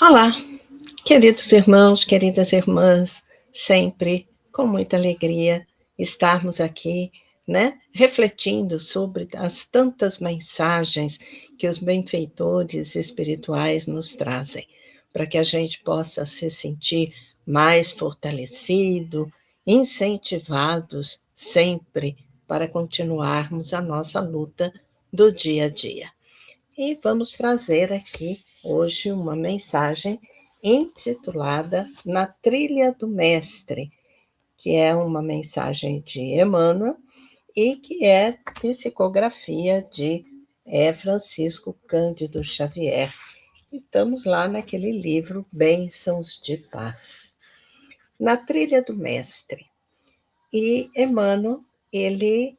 Olá, queridos irmãos, queridas irmãs, sempre com muita alegria estarmos aqui, né, refletindo sobre as tantas mensagens que os benfeitores espirituais nos trazem, para que a gente possa se sentir mais fortalecido, incentivados sempre para continuarmos a nossa luta do dia a dia. E vamos trazer aqui hoje uma mensagem intitulada Na Trilha do Mestre, que é uma mensagem de Emmanuel e que é psicografia de Francisco Cândido Xavier. Estamos lá naquele livro Bênçãos de Paz. Na Trilha do Mestre. E Emmanuel, ele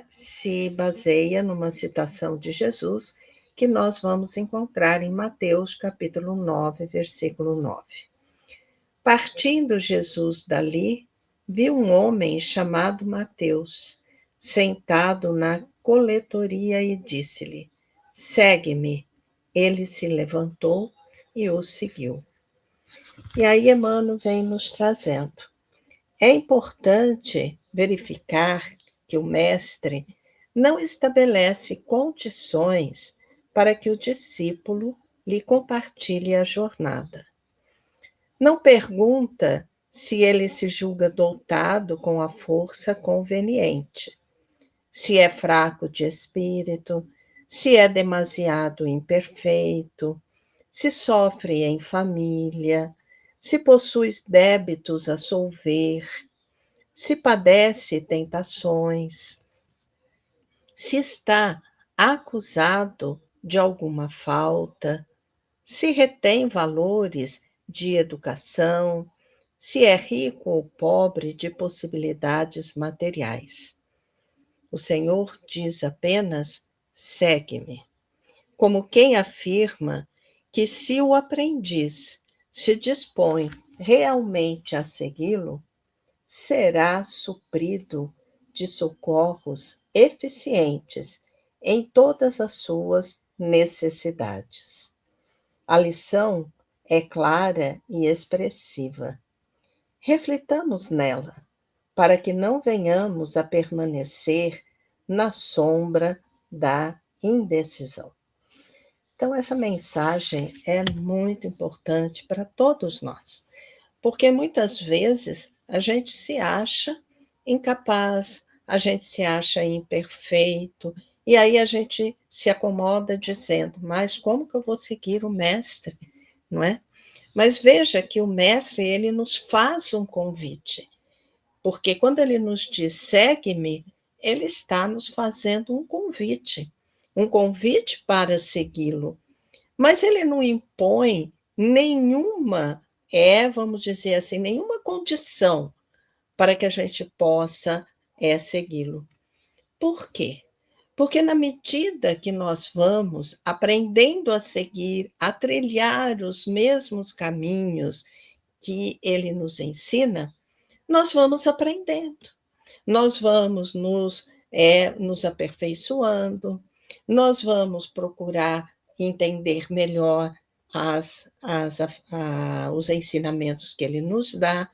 se baseia numa citação de Jesus que nós vamos encontrar em Mateus, capítulo 9, versículo 9. Partindo Jesus dali, viu um homem chamado Mateus, sentado na coletoria e disse-lhe: Segue-me. Ele se levantou e o seguiu. E aí Emmanuel vem nos trazendo. É importante verificar que o mestre não estabelece condições para que o discípulo lhe compartilhe a jornada. Não pergunta se ele se julga dotado com a força conveniente, se é fraco de espírito, se é demasiado imperfeito, se sofre em família, se possui débitos a solver, se padece tentações, se está acusado de alguma falta, se retém valores de educação, se é rico ou pobre de possibilidades materiais. O Senhor diz apenas: segue-me, como quem afirma que se o aprendiz se dispõe realmente a segui-lo, será suprido de socorros eficientes em todas as suas necessidades. A lição é clara e expressiva. Reflitamos nela, para que não venhamos a permanecer na sombra da indecisão. Então, essa mensagem é muito importante para todos nós, porque muitas vezes a gente se acha incapaz, a gente se acha imperfeito, e aí a gente se acomoda dizendo: mas como que eu vou seguir o mestre, não é? Mas veja que o mestre, ele nos faz um convite, porque quando ele nos diz segue-me, ele está nos fazendo um convite para segui-lo. Mas ele não impõe nenhuma, vamos dizer assim, nenhuma condição para que a gente possa segui-lo. Por quê? Porque na medida que nós vamos aprendendo a seguir, a trilhar os mesmos caminhos que ele nos ensina, nós vamos aprendendo, nós vamos nos aperfeiçoando, nós vamos procurar entender melhor os ensinamentos que ele nos dá,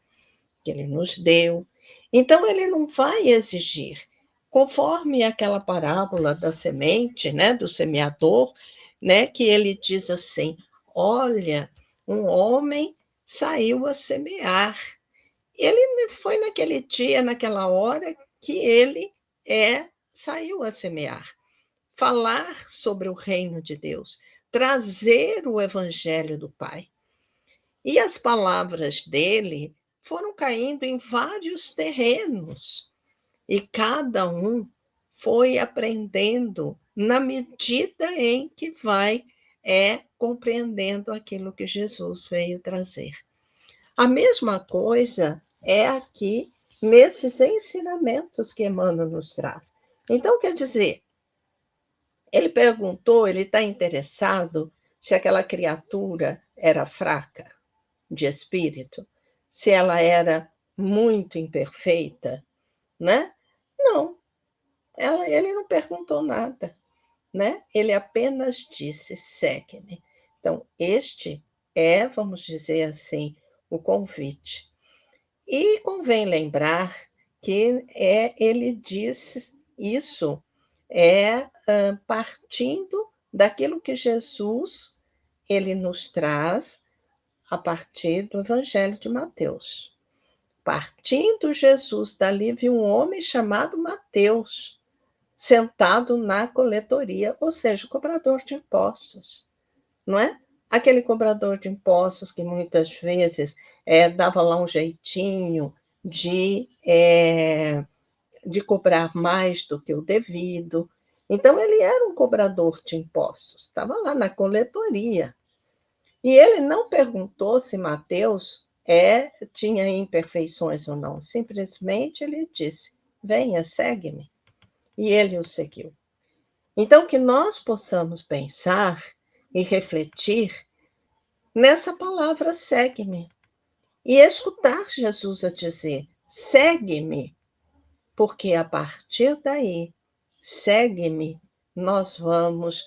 que ele nos deu. Então, ele não vai exigir, conforme aquela parábola da semente, né, do semeador, né, que ele diz assim: olha, um homem saiu a semear. Ele foi naquele dia, naquela hora, que ele saiu a semear. Falar sobre o reino de Deus, trazer o evangelho do Pai. E as palavras dele foram caindo em vários terrenos, e cada um foi aprendendo na medida em que vai compreendendo aquilo que Jesus veio trazer. A mesma coisa é aqui nesses ensinamentos que Emmanuel nos traz. Então, quer dizer, ele perguntou, ele está interessado se aquela criatura era fraca de espírito, se ela era muito imperfeita, né? Não, ele não perguntou nada, né? Ele apenas disse: segue-me. Então, este vamos dizer assim, o convite. E convém lembrar que ele disse isso partindo daquilo que Jesus ele nos traz a partir do Evangelho de Mateus. Partindo Jesus dali, viu um homem chamado Mateus, sentado na coletoria, ou seja, o cobrador de impostos, não é? Aquele cobrador de impostos que muitas vezes dava lá um jeitinho de cobrar mais do que o devido. Então, ele era um cobrador de impostos, estava lá na coletoria. E ele não perguntou se Mateus tinha imperfeições ou não, simplesmente ele disse: venha, segue-me. E ele o seguiu. Então, que nós possamos pensar e refletir nessa palavra segue-me e escutar Jesus a dizer: segue-me, porque a partir daí, segue-me, nós vamos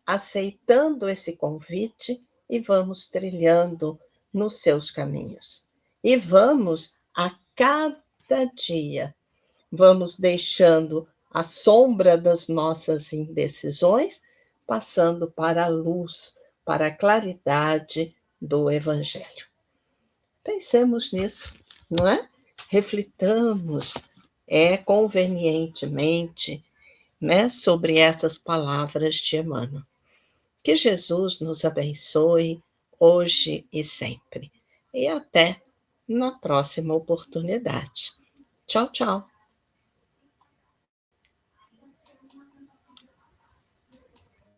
aceitando esse convite e vamos trilhando nos seus caminhos. E vamos a cada dia, vamos deixando a sombra das nossas indecisões, passando para a luz, para a claridade do Evangelho. Pensemos nisso, não é? Reflitamos convenientemente, né, sobre essas palavras de Emmanuel. Que Jesus nos abençoe hoje e sempre. E até na próxima oportunidade. Tchau, tchau.